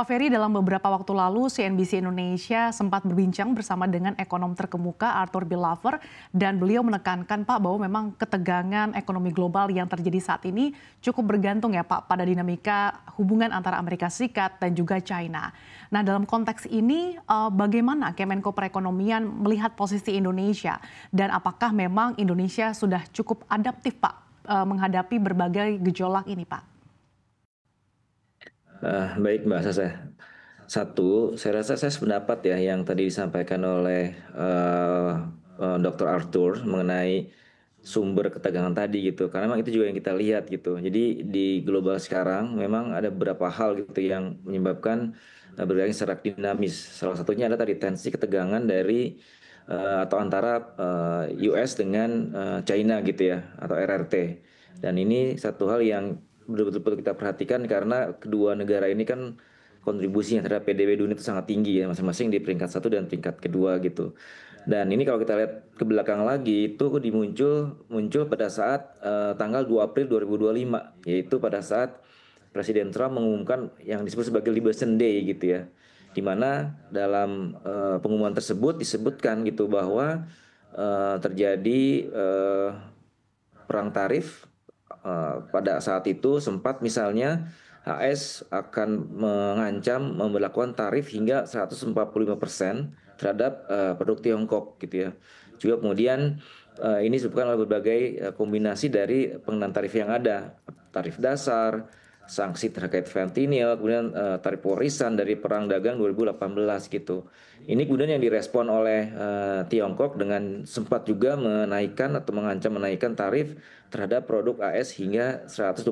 Pak Ferry, dalam beberapa waktu lalu CNBC Indonesia sempat berbincang bersama dengan ekonom terkemuka Arthur Bilaver dan beliau menekankan Pak bahwa memang ketegangan ekonomi global yang terjadi saat ini cukup bergantung ya Pak pada dinamika hubungan antara Amerika Serikat dan juga China. Nah, dalam konteks ini bagaimana Kemenko Perekonomian melihat posisi Indonesia dan apakah memang Indonesia sudah cukup adaptif Pak menghadapi berbagai gejolak ini Pak? Baik Mbak Sasa. Satu, saya rasa saya sependapat ya yang tadi disampaikan oleh Dr. Arthur mengenai sumber ketegangan tadi gitu. Karena memang itu juga yang kita lihat gitu. Jadi di global sekarang memang ada beberapa hal gitu yang menyebabkan bergerak secara dinamis. Salah satunya adalah tadi tensi ketegangan dari atau antara US dengan China gitu ya atau RRT. Dan ini satu hal yang betul-betul kita perhatikan karena kedua negara ini kan kontribusinya terhadap PDB dunia itu sangat tinggi ya, masing-masing di peringkat 1 dan peringkat kedua gitu. Dan ini kalau kita lihat ke belakang lagi itu muncul pada saat tanggal 2 April 2025, yaitu pada saat Presiden Trump mengumumkan yang disebut sebagai Liberation Day gitu ya. Di mana dalam pengumuman tersebut disebutkan gitu bahwa terjadi perang tarif. Pada saat itu sempat misalnya AS akan mengancam memberlakukan tarif hingga 145% terhadap produk Tiongkok gitu ya. Juga kemudian ini disebutkan oleh berbagai kombinasi dari pengenaan tarif yang ada, tarif dasar, sanksi terkait fentanyl, kemudian tarif warisan dari perang dagang 2018 gitu. Ini kemudian yang direspon oleh Tiongkok dengan sempat juga menaikkan atau mengancam menaikkan tarif terhadap produk AS hingga 125%.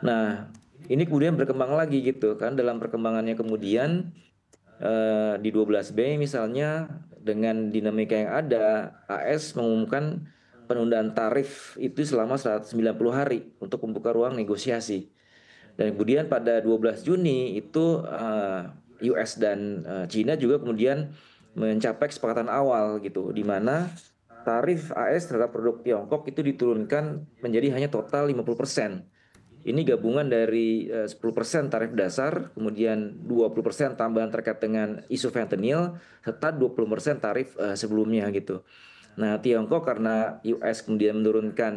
Nah, ini kemudian berkembang lagi gitu kan, dalam perkembangannya kemudian di 12 Mei misalnya dengan dinamika yang ada, AS mengumumkan penundaan tarif itu selama 190 hari untuk membuka ruang negosiasi. Dan kemudian pada 12 Juni itu US dan China juga kemudian mencapai kesepakatan awal gitu, di mana tarif AS terhadap produk Tiongkok itu diturunkan menjadi hanya total 50%. Ini gabungan dari 10% tarif dasar, kemudian 20% tambahan terkait dengan isu fentanyl, serta 20% tarif sebelumnya gitu. Nah, Tiongkok karena US kemudian menurunkan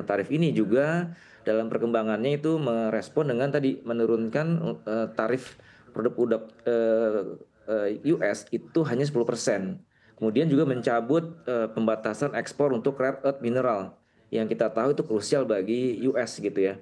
tarif ini juga dalam perkembangannya itu merespon dengan tadi menurunkan tarif produk US itu hanya 10%. Kemudian juga mencabut pembatasan ekspor untuk rare earth mineral yang kita tahu itu krusial bagi US gitu ya.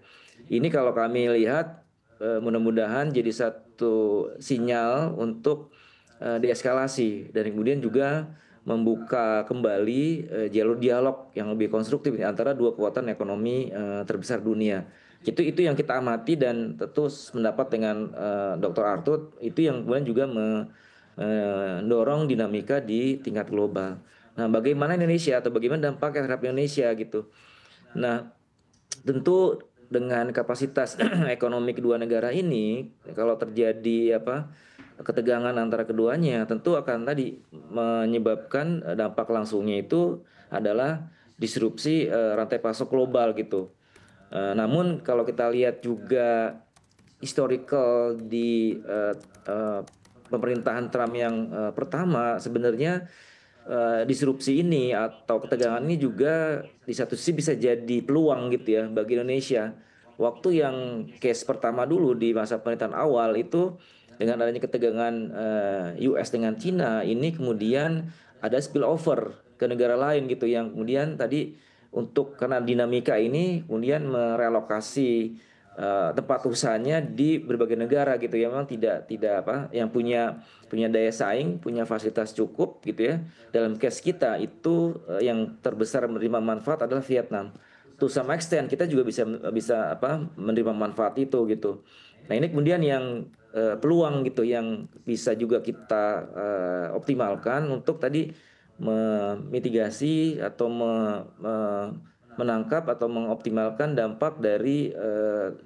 Ini kalau kami lihat mudah-mudahan jadi satu sinyal untuk deeskalasi dan kemudian juga membuka kembali jalur dialog yang lebih konstruktif antara dua kekuatan ekonomi terbesar dunia. Itu yang kita amati dan tentu mendapat dengan Dr. Arthur itu yang kemudian juga mendorong dinamika di tingkat global. Nah, bagaimana Indonesia atau bagaimana dampaknya terhadap Indonesia gitu. Nah, tentu dengan kapasitas ekonomi kedua negara ini, kalau terjadi ketegangan antara keduanya, tentu akan tadi menyebabkan dampak langsungnya itu adalah disrupsi rantai pasok global gitu. Namun kalau kita lihat juga historical di pemerintahan Trump yang pertama, sebenarnya disrupsi ini atau ketegangan ini juga di satu sisi bisa jadi peluang gitu ya bagi Indonesia. Waktu yang case pertama dulu di masa pemerintahan awal itu dengan adanya ketegangan US dengan Cina, ini kemudian ada spillover ke negara lain gitu yang kemudian tadi untuk karena dinamika ini kemudian merelokasi tempat usahanya di berbagai negara gitu ya, memang tidak yang punya daya saing, punya fasilitas cukup gitu ya. Dalam case kita itu yang terbesar menerima manfaat adalah Vietnam. To some extent kita juga bisa menerima manfaat itu gitu. Nah, ini kemudian yang peluang gitu yang bisa juga kita optimalkan untuk tadi memitigasi atau menangkap atau mengoptimalkan dampak dari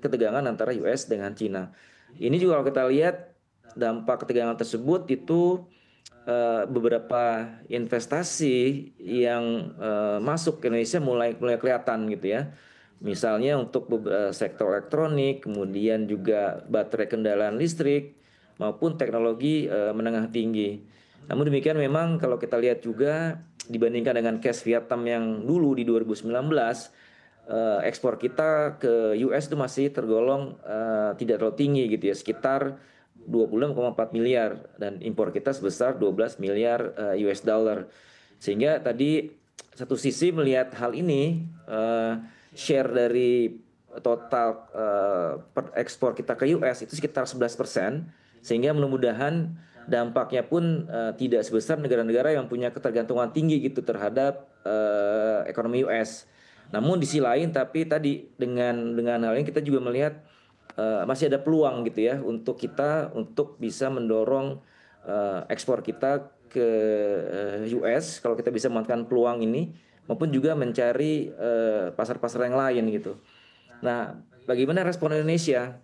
ketegangan antara US dengan China. Ini juga kalau kita lihat dampak ketegangan tersebut itu beberapa investasi yang masuk ke Indonesia mulai kelihatan gitu ya. Misalnya untuk sektor elektronik, kemudian juga baterai kendaraan listrik, maupun teknologi menengah tinggi. Namun demikian memang kalau kita lihat juga dibandingkan dengan case Vietnam yang dulu di 2019, ekspor kita ke US itu masih tergolong tidak terlalu tinggi gitu ya, sekitar 26,4 miliar dan impor kita sebesar 12 miliar US dollar. Sehingga tadi satu sisi melihat hal ini, share dari total ekspor kita ke US itu sekitar 11%, sehingga mudah-mudahan dampaknya pun tidak sebesar negara-negara yang punya ketergantungan tinggi gitu terhadap ekonomi US. Namun di sisi lain, tapi tadi dengan hal ini kita juga melihat masih ada peluang gitu ya untuk kita untuk bisa mendorong ekspor kita ke US kalau kita bisa memanfaatkan peluang ini, maupun juga mencari pasar-pasar yang lain gitu. Nah, bagaimana respon Indonesia?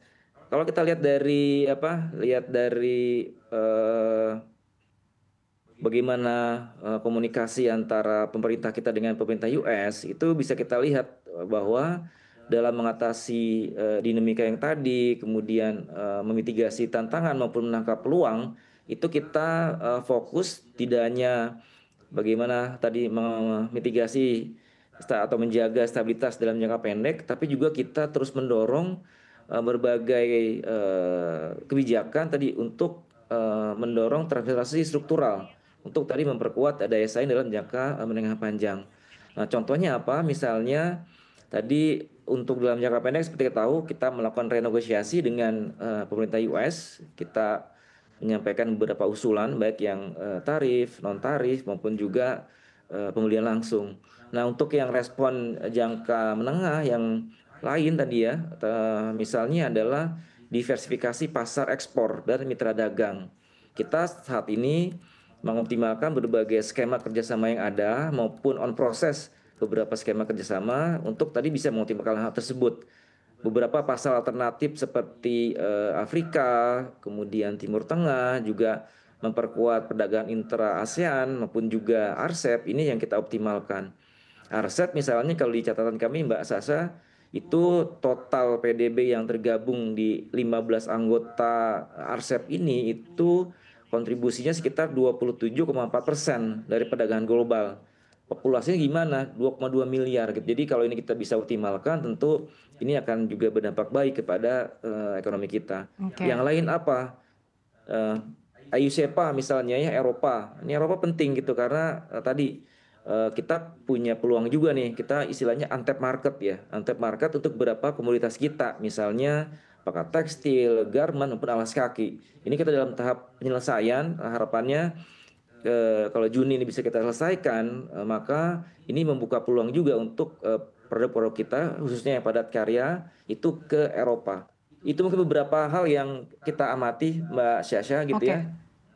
Kalau kita lihat dari bagaimana komunikasi antara pemerintah kita dengan pemerintah US, itu bisa kita lihat bahwa dalam mengatasi dinamika yang tadi, kemudian memitigasi tantangan maupun menangkap peluang, itu kita fokus tidak hanya bagaimana tadi memitigasi atau menjaga stabilitas dalam jangka pendek, tapi juga kita terus mendorong berbagai kebijakan tadi untuk mendorong transformasi struktural untuk tadi memperkuat daya saing dalam jangka menengah panjang. Nah, contohnya apa? Misalnya tadi untuk dalam jangka pendek seperti kita tahu kita melakukan renegosiasi dengan pemerintah US, kita menyampaikan beberapa usulan baik yang tarif, non tarif maupun juga pembelian langsung. Nah, untuk yang respon jangka menengah yang lain tadi ya, misalnya adalah diversifikasi pasar ekspor dan mitra dagang. Kita saat ini mengoptimalkan berbagai skema kerjasama yang ada maupun on proses beberapa skema kerjasama untuk tadi bisa mengoptimalkan hal tersebut. Beberapa pasar alternatif seperti Afrika, kemudian Timur Tengah, juga memperkuat perdagangan intra ASEAN maupun juga RCEP ini yang kita optimalkan. RCEP misalnya kalau di catatan kami Mbak Sasa, itu total PDB yang tergabung di 15 anggota RCEP ini itu kontribusinya sekitar 27,4% dari perdagangan global. Populasinya gimana? 2,2 miliar gitu. Jadi kalau ini kita bisa optimalkan, tentu ini akan juga berdampak baik kepada ekonomi kita. Yang Oke. lain apa? AU SEPA misalnya ya, Eropa. Ini Eropa penting gitu karena tadi kita punya peluang juga nih. Kita istilahnya untapped market ya. Untapped market untuk beberapa komoditas kita. Misalnya apakah tekstil, garment maupun alas kaki. Ini kita dalam tahap penyelesaian. Harapannya kalau Juni ini bisa kita selesaikan, maka ini membuka peluang juga untuk produk-produk kita, khususnya yang padat karya, itu ke Eropa. Itu mungkin beberapa hal yang kita amati, Mbak Syasha, gitu Oke. ya,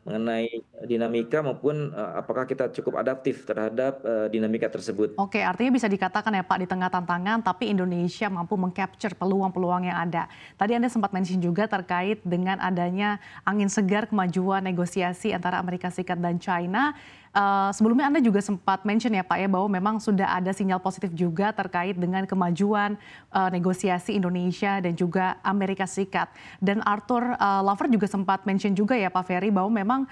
mengenai dinamika maupun apakah kita cukup adaptif terhadap dinamika tersebut. Oke, artinya bisa dikatakan ya Pak, di tengah tantangan, tapi Indonesia mampu mengcapture peluang-peluang yang ada. Tadi Anda sempat mention juga terkait dengan adanya angin segar kemajuan negosiasi antara Amerika Serikat dan China. Sebelumnya Anda juga sempat mention ya Pak ya, bahwa memang sudah ada sinyal positif juga terkait dengan kemajuan negosiasi Indonesia dan juga Amerika Serikat. Dan Arthur Lover juga sempat mention juga ya Pak Ferry, bahwa memang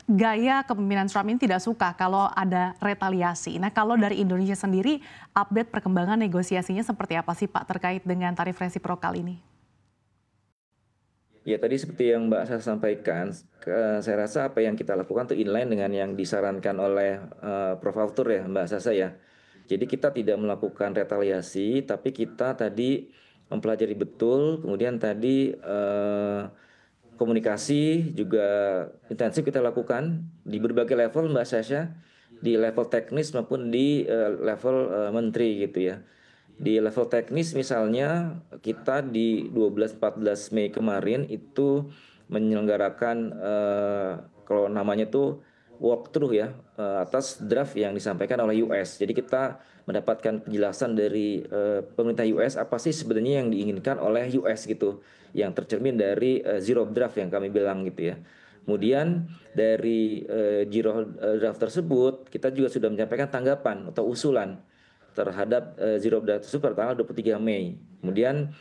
gaya kepemimpinan Trump ini tidak suka kalau ada retaliasi. Nah, kalau dari Indonesia sendiri, update perkembangan negosiasinya seperti apa sih Pak terkait dengan tarif resiprokal ini? Ya tadi seperti yang Mbak Sasa sampaikan, saya rasa apa yang kita lakukan itu inline dengan yang disarankan oleh Prof. Arthur ya Mbak Sasa ya. Jadi kita tidak melakukan retaliasi, tapi kita tadi mempelajari betul, kemudian tadi komunikasi juga intensif kita lakukan di berbagai level Mbak Sasha, di level teknis maupun di level menteri gitu ya. Di level teknis misalnya kita di 12-14 Mei kemarin itu menyelenggarakan kalau namanya tuh walkthrough ya atas draft yang disampaikan oleh US. Jadi kita mendapatkan penjelasan dari pemerintah US apa sih sebenarnya yang diinginkan oleh US gitu, yang tercermin dari zero draft yang kami bilang gitu ya. Kemudian dari zero draft tersebut kita juga sudah menyampaikan tanggapan atau usulan. terhadap zero draft tersebut pada tanggal 23 Mei. Kemudian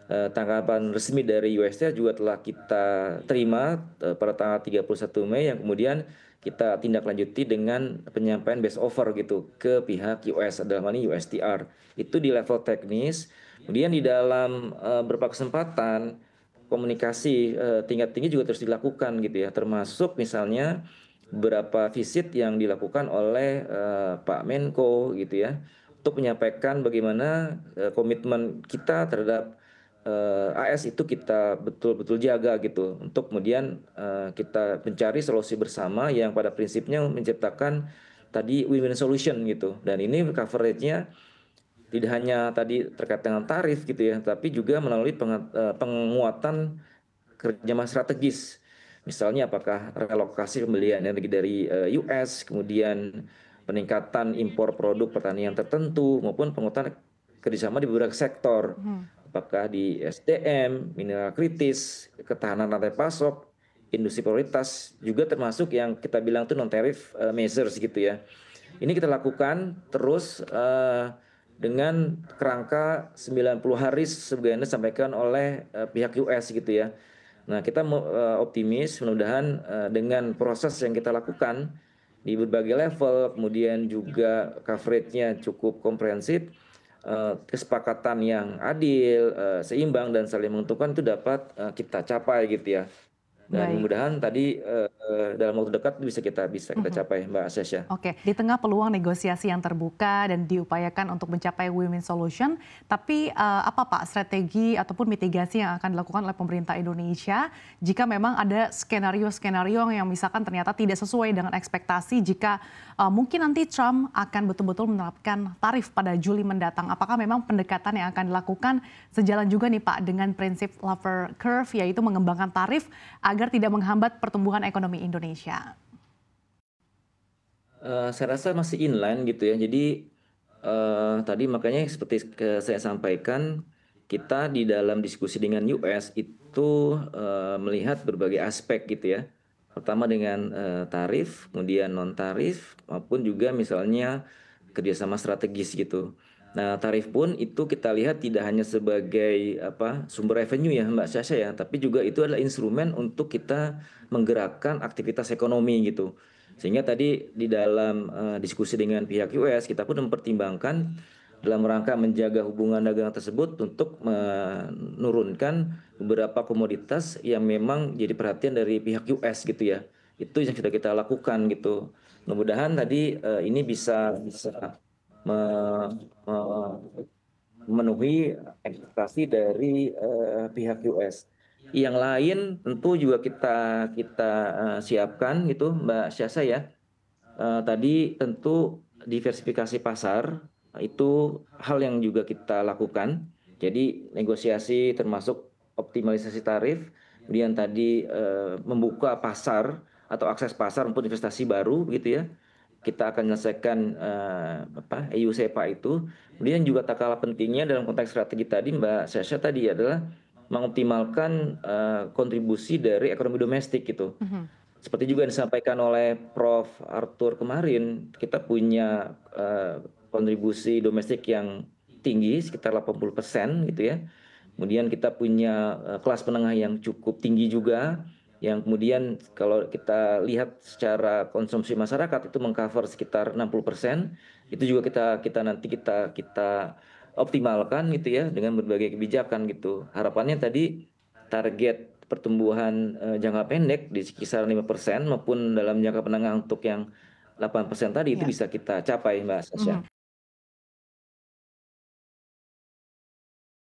tanggapan resmi dari UST juga telah kita terima pada tanggal 31 Mei yang kemudian kita tindak lanjuti dengan penyampaian best offer gitu ke pihak US, dalam hal ini USTR. Itu di level teknis. Kemudian di dalam beberapa kesempatan komunikasi tingkat tinggi juga terus dilakukan gitu ya, termasuk misalnya beberapa visit yang dilakukan oleh Pak Menko gitu ya, untuk menyampaikan bagaimana komitmen kita terhadap AS itu kita betul-betul jaga gitu, untuk kemudian kita mencari solusi bersama yang pada prinsipnya menciptakan tadi win-win solution gitu. Dan ini coveragenya tidak hanya tadi terkait dengan tarif gitu ya, tapi juga melalui penguatan kerjasama strategis. Misalnya apakah relokasi pembelian energi dari US, kemudian peningkatan impor produk pertanian tertentu, maupun penguatan kerjasama di beberapa sektor. Apakah di SDM, mineral kritis, ketahanan rantai pasok, industri prioritas, juga termasuk yang kita bilang itu non-tariff measures gitu ya. Ini kita lakukan terus dengan kerangka 90 hari sebagaimana disampaikan oleh pihak US gitu ya. Nah, kita optimis mudah-mudahan dengan proses yang kita lakukan di berbagai level, kemudian juga coveragenya cukup komprehensif, kesepakatan yang adil, seimbang dan saling menguntungkan itu dapat kita capai gitu ya. Dan Baik. mudah-mudahan tadi dalam waktu dekat bisa kita capai, Mbak Sasha. Oke, di tengah peluang negosiasi yang terbuka dan diupayakan untuk mencapai win-win solution, tapi apa Pak strategi ataupun mitigasi yang akan dilakukan oleh pemerintah Indonesia jika memang ada skenario-skenario yang misalkan ternyata tidak sesuai dengan ekspektasi, jika mungkin nanti Trump akan betul-betul menerapkan tarif pada Juli mendatang. Apakah memang pendekatan yang akan dilakukan sejalan juga nih Pak dengan prinsip Laffer Curve, yaitu mengembangkan tarif agar tidak menghambat pertumbuhan ekonomi Indonesia? Saya rasa masih inline gitu ya. Jadi tadi makanya seperti saya sampaikan, kita di dalam diskusi dengan US itu melihat berbagai aspek gitu ya. Pertama dengan tarif, kemudian non tarif, maupun juga misalnya kerjasama strategis gitu. Nah, tarif pun itu kita lihat tidak hanya sebagai sumber revenue ya Mbak Sasha ya, tapi juga itu adalah instrumen untuk kita menggerakkan aktivitas ekonomi gitu. Sehingga tadi di dalam diskusi dengan pihak US, kita pun mempertimbangkan dalam rangka menjaga hubungan dagang tersebut untuk menurunkan beberapa komoditas yang memang jadi perhatian dari pihak US gitu ya. Itu yang sudah kita lakukan gitu. Mudah-mudahan tadi ini bisa memenuhi ekspektasi dari pihak US. Yang lain tentu juga kita siapkan gitu Mbak Syasa ya. Tadi tentu diversifikasi pasar itu hal yang juga kita lakukan. Jadi negosiasi termasuk optimalisasi tarif, kemudian tadi membuka pasar atau akses pasar untuk investasi baru gitu ya. Kita akan menyelesaikan EU SEPA itu. Kemudian juga tak kalah pentingnya dalam konteks strategi tadi Mbak Sasha tadi adalah mengoptimalkan kontribusi dari ekonomi domestik gitu. Seperti juga disampaikan oleh Prof. Arthur kemarin, kita punya kontribusi domestik yang tinggi, sekitar 80% gitu ya. Kemudian kita punya kelas menengah yang cukup tinggi juga, yang kemudian kalau kita lihat secara konsumsi masyarakat itu mengcover sekitar 60%. Itu juga kita optimalkan gitu ya dengan berbagai kebijakan gitu. Harapannya tadi target pertumbuhan jangka pendek di kisaran 5% maupun dalam jangka menengah untuk yang 8% tadi itu bisa kita capai Mbak Sasha.